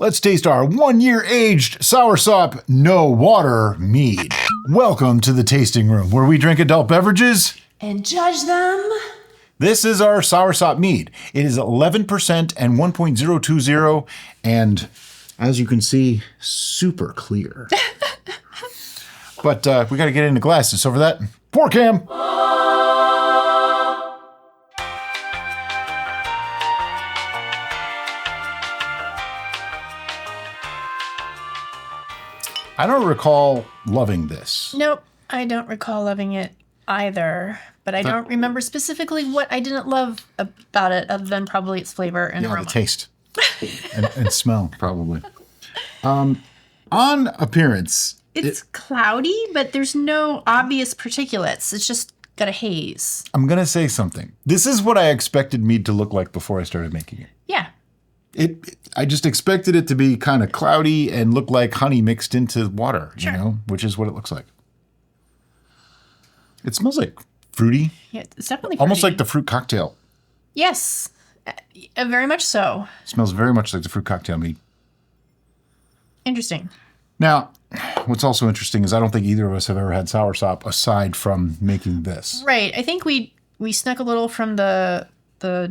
Let's taste our 1-year aged Soursop No Water Mead. Welcome to the tasting room where we drink adult beverages and judge them. This is our Soursop Mead. It is 11% and 1.020, and as you can see, super clear. But we got to get into glasses. So for that, pour cam. I don't recall loving this. Nope, I don't recall loving it either. But I don't remember specifically what I didn't love about it, other than probably its flavor and aroma. The taste and smell, probably. On appearance, it's cloudy, but there's no obvious particulates. It's just got a haze. I'm gonna say something. This is what I expected mead to look like before I started making it. Yeah. I just expected it to be kind of cloudy and look like honey mixed into water, sure. You know, which is what it looks like. It smells like fruity. Yeah, it's definitely fruity. Almost like the fruit cocktail. Yes, very much so. It smells very much like the fruit cocktail mead. Interesting. Now, what's also interesting is I don't think either of us have ever had soursop aside from making this. Right. I think we snuck a little from the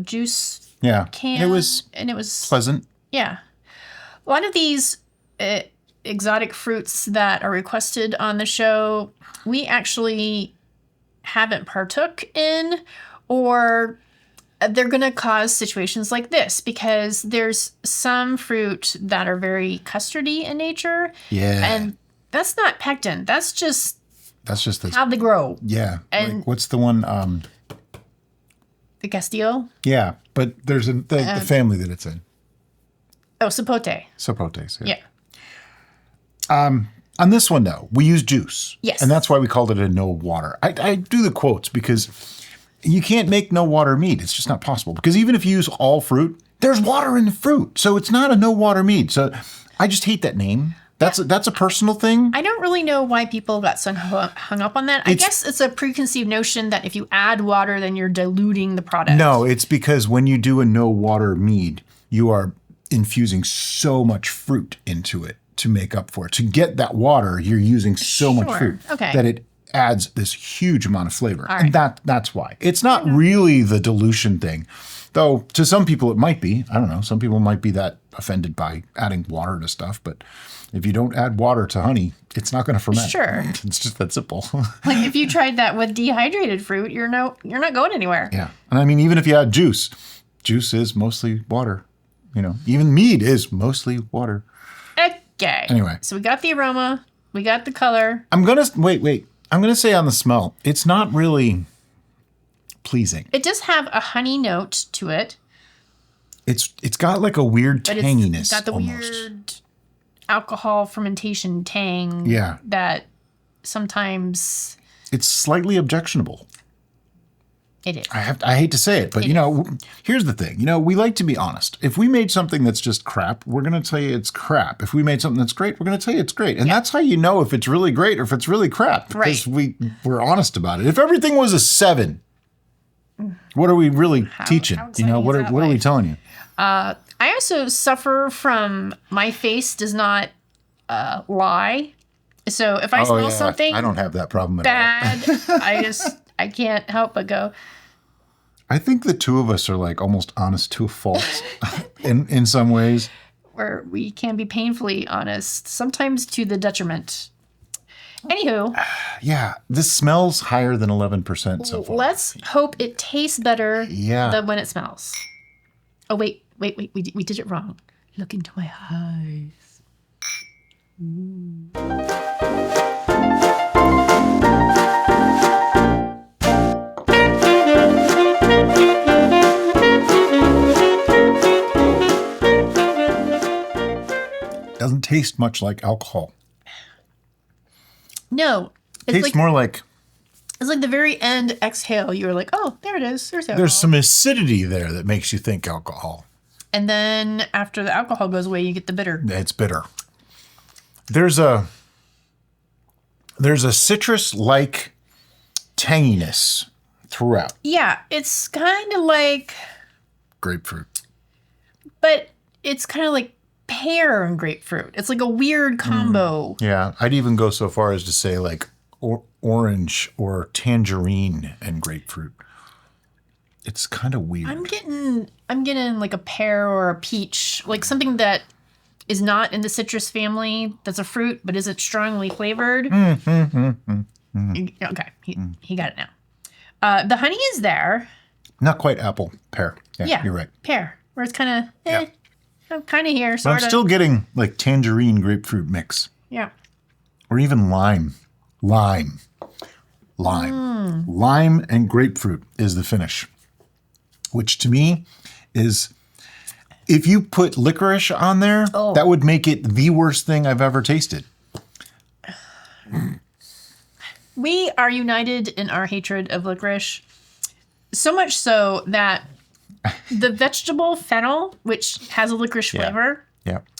juice can. It was pleasant. Yeah. A lot of these exotic fruits that are requested on the show, we actually haven't partook in, or they're going to cause situations like this because there's some fruit that are very custardy in nature. Yeah. And that's not pectin. That's just the, how they grow. Yeah. And like, what's the one? The Castillo? Yeah, but there's the family that it's in. Oh, Sapote. Sapotes. Yeah. On this one, though, we use juice. Yes. And that's why we called it a no water. I do the quotes because you can't make no water mead. It's just not possible. Because even if you use all fruit, there's water in the fruit. So it's not a no water mead. So I just hate that name. That's a personal thing. I don't really know why people got so hung up on that. I guess it's a preconceived notion that if you add water, then you're diluting the product. No, it's because when you do a no water mead, you are infusing so much fruit into it to make up for it. To get that water, you're using so much fruit that it adds this huge amount of flavor. Right. And that's why. It's not really the dilution thing. Though to some people it might be. I don't know. Some people might be that offended by adding water to stuff, but if you don't add water to honey, it's not going to ferment. Sure. It's just that simple. Like if you tried that with dehydrated fruit, you're not going anywhere. Yeah. And I mean, even if you add juice is mostly water. You know, even mead is mostly water. Okay. Anyway. So we got the aroma. We got the color. I'm going to, wait. I'm going to say on the smell, it's not really pleasing. It does have a honey note to it. It's got like a weird tanginess. It's got the almost. weird alcohol fermentation tang. Yeah. That sometimes it's slightly objectionable. It is. I hate to say it, but here's the thing. We like to be honest. If we made something that's just crap, we're going to tell you it's crap. If we made something that's great, we're going to tell you it's great. And that's how you know if it's really great or if it's really crap. Because we're honest about it. If everything was a 7, what are we really teaching? What are we telling you? I also suffer from my face does not lie. So if I smell something I don't have that problem at all. I can't help but go. I think the two of us are like almost honest to a fault in some ways. Where we can be painfully honest, sometimes to the detriment. Anywho. Yeah, this smells higher than 11% so far. Let's hope it tastes better than when it smells. Oh, wait. We did it wrong. Look into my eyes. Doesn't taste much like alcohol. No. It tastes more like... It's like the very end exhale. You're like, oh, there it is. There's alcohol. There's some acidity there that makes you think alcohol. And then after the alcohol goes away, you get the bitter. It's bitter. There's a citrus-like tanginess throughout. Yeah, it's kind of like... grapefruit. But it's kind of like pear and grapefruit. It's like a weird combo. Yeah, I'd even go so far as to say like orange or tangerine and grapefruit. It's kind of weird. I'm getting like a pear or a peach, like something that is not in the citrus family. That's a fruit, but isn't strongly flavored. Okay, he got it now. The honey is there. Not quite apple, pear. Yeah, you're right. Pear, where it's kind of, I'm kind of here, But sort I'm of. still getting like tangerine grapefruit mix. Yeah. Or even lime. Lime and grapefruit is the finish. Which to me is, if you put licorice on there, that would make it the worst thing I've ever tasted. We are united in our hatred of licorice. So much so that the vegetable fennel, which has a licorice flavor,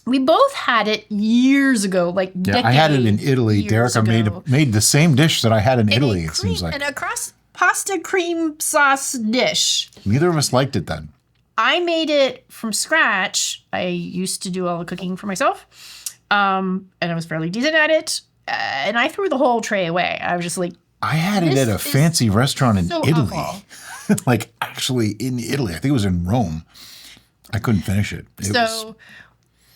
we both had it years ago, like decades. I had it in Italy. Derica made the same dish that I had in Italy, it seems like. And a pasta cream sauce dish. Neither of us liked it then. I made it from scratch. I used to do all the cooking for myself. And I was fairly decent at it. And I threw the whole tray away. I was just like, I had it at a fancy restaurant in Italy. awful. Like actually in Italy. I think it was in Rome. I couldn't finish it.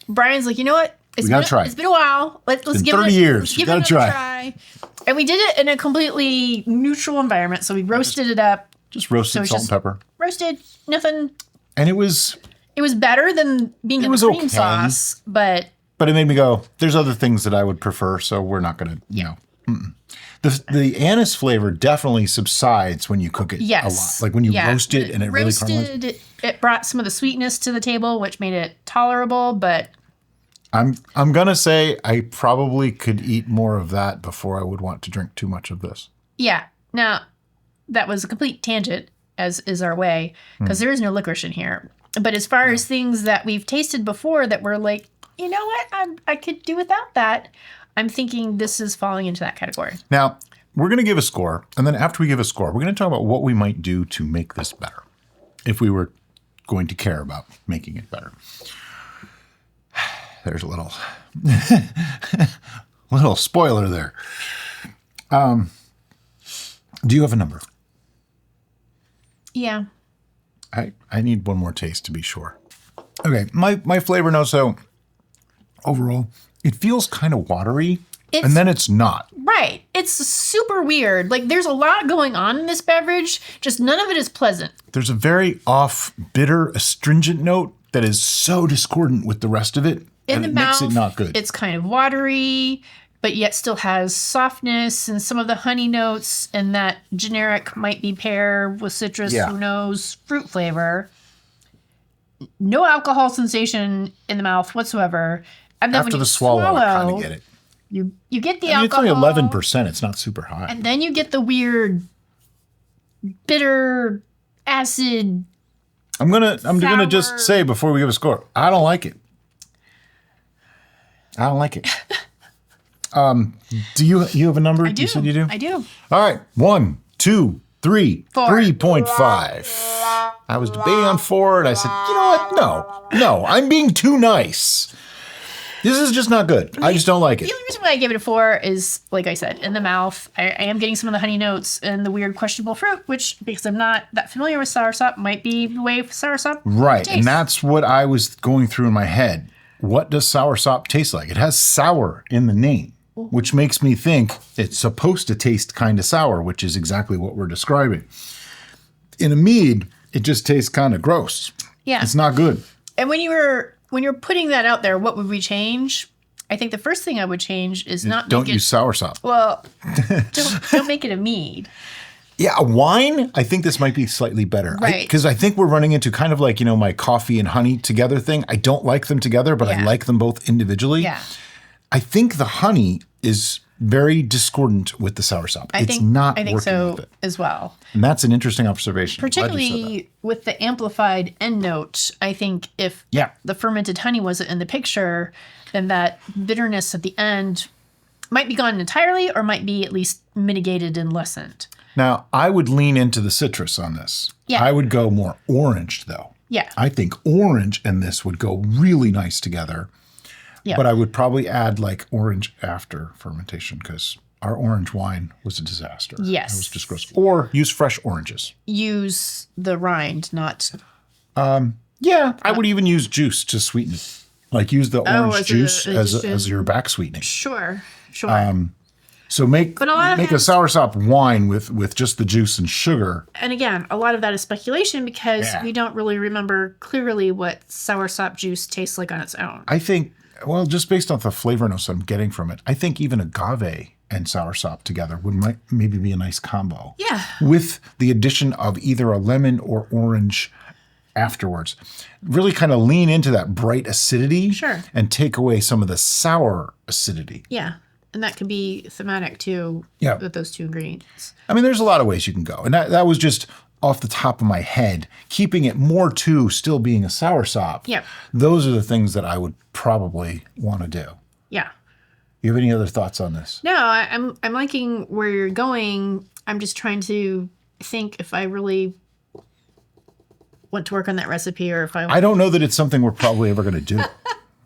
Brian's like, you know what? We gotta try. It's been a while. Let's give 30 it. years. Let's give We it gotta another try. And we did it in a completely neutral environment. So we roasted it up. Just roasted salt and pepper. Roasted, nothing. And it was better than being in the cream sauce, but it made me go, there's other things that I would prefer, so we're not going to, you know. The anise flavor definitely subsides when you cook it a lot. Like when you roast it and it really caramelizes. It brought some of the sweetness to the table, which made it tolerable, but I'm going to say I probably could eat more of that before I would want to drink too much of this. Yeah. Now, that was a complete tangent, as is our way, because there is no licorice in here. But as far as things that we've tasted before that were like, you know what, I could do without that, I'm thinking this is falling into that category. Now, we're going to give a score, and then after we give a score, we're going to talk about what we might do to make this better, if we were going to care about making it better. There's a little spoiler there. Do you have a number? Yeah. I need one more taste to be sure. Okay, my flavor notes, so overall, it feels kind of watery, and then it's not. Right. It's super weird. Like, there's a lot going on in this beverage, just none of it is pleasant. There's a very off, bitter, astringent note that is so discordant with the rest of it, and it makes it not good. It's kind of watery, but yet still has softness and some of the honey notes, and that generic might be pear with citrus, who knows, fruit flavor. No alcohol sensation in the mouth whatsoever. And then after when you the swallow, I kind of get it. You get the alcohol. It's only 11%. It's not super high. And then you get the weird, bitter, acid. I'm gonna just say before we give a score, I don't like it. I don't like it. Do you have a number? I do. You said you do? I do. All right. 1, 2, 3, 4. 3.5. I was debating on 4, and I said, you know what? No, I'm being too nice. This is just not good. I just don't like it. The only reason why I give it a 4 is, like I said, in the mouth. I am getting some of the honey notes and the weird questionable fruit, which, because I'm not that familiar with soursop, might be the way soursop Right, tastes. and that's what I was going through in my head. What does soursop taste like? It has sour in the name, which makes me think it's supposed to taste kind of sour, which is exactly what we're describing. In a mead, it just tastes kind of gross. Yeah. It's not good. And when you're putting that out there, what would we change? I think the first thing I would change is not don't make it, use soursop. Well, don't make it a mead. Yeah, a wine, I think this might be slightly better. Right. Because I think we're running into kind of like, my coffee and honey together thing. I don't like them together, but I like them both individually. Yeah. I think the honey is very discordant with the soursop. I think working so with it. as well. And that's an interesting observation. Particularly with the amplified end note, I think if the fermented honey wasn't in the picture, then that bitterness at the end might be gone entirely or might be at least mitigated and lessened. Now, I would lean into the citrus on this. Yeah. I would go more orange, though. Yeah. I think orange and this would go really nice together. Yeah. But I would probably add like orange after fermentation because our orange wine was a disaster. Yes. It was just gross. Or use fresh oranges. Use the rind, not... Yeah, I would even use juice to sweeten it. Like use the orange juice as your back sweetening. Sure. So make a soursop wine with just the juice and sugar. And again, a lot of that is speculation because we don't really remember clearly what soursop juice tastes like on its own. I think, well, just based off the flavor notes I'm getting from it, I think even agave and soursop together might maybe be a nice combo. Yeah. With the addition of either a lemon or orange afterwards. Really kind of lean into that bright acidity. Sure. And take away some of the sour acidity. Yeah. And that could be thematic too with those two ingredients. I mean, there's a lot of ways you can go. And that was just off the top of my head, keeping it more to still being a soursop. Yeah. Those are the things that I would probably want to do. Yeah. You have any other thoughts on this? No, I'm liking where you're going. I'm just trying to think if I really want to work on that recipe or if I don't know that it's something we're probably ever going to do.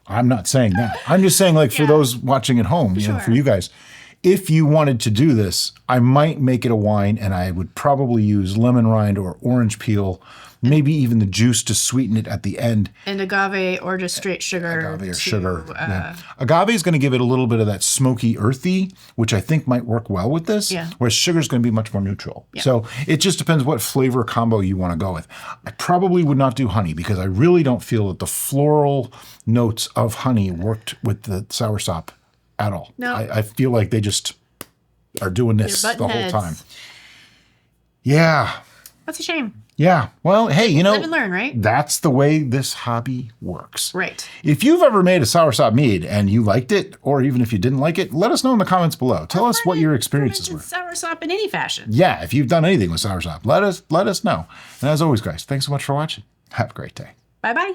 I'm not saying that. I'm just saying, like, for those watching at home, you know, for you guys, if you wanted to do this, I might make it a wine and I would probably use lemon rind or orange peel, maybe even the juice to sweeten it at the end. And agave or just straight sugar. Agave or sugar. Agave is going to give it a little bit of that smoky, earthy, which I think might work well with this, whereas sugar is going to be much more neutral. Yeah. So it just depends what flavor combo you want to go with. I probably would not do honey because I really don't feel that the floral notes of honey worked with the soursop at all. No. I feel like they just are doing this the whole time. Yeah. That's a shame. Yeah. Well, hey, you know, live and learn, right? That's the way this hobby works. Right. If you've ever made a soursop mead and you liked it, or even if you didn't like it, let us know in the comments below. Tell us what your experiences were. Soursop in any fashion. Yeah. If you've done anything with soursop, let us know. And as always, guys, thanks so much for watching. Have a great day. Bye-bye.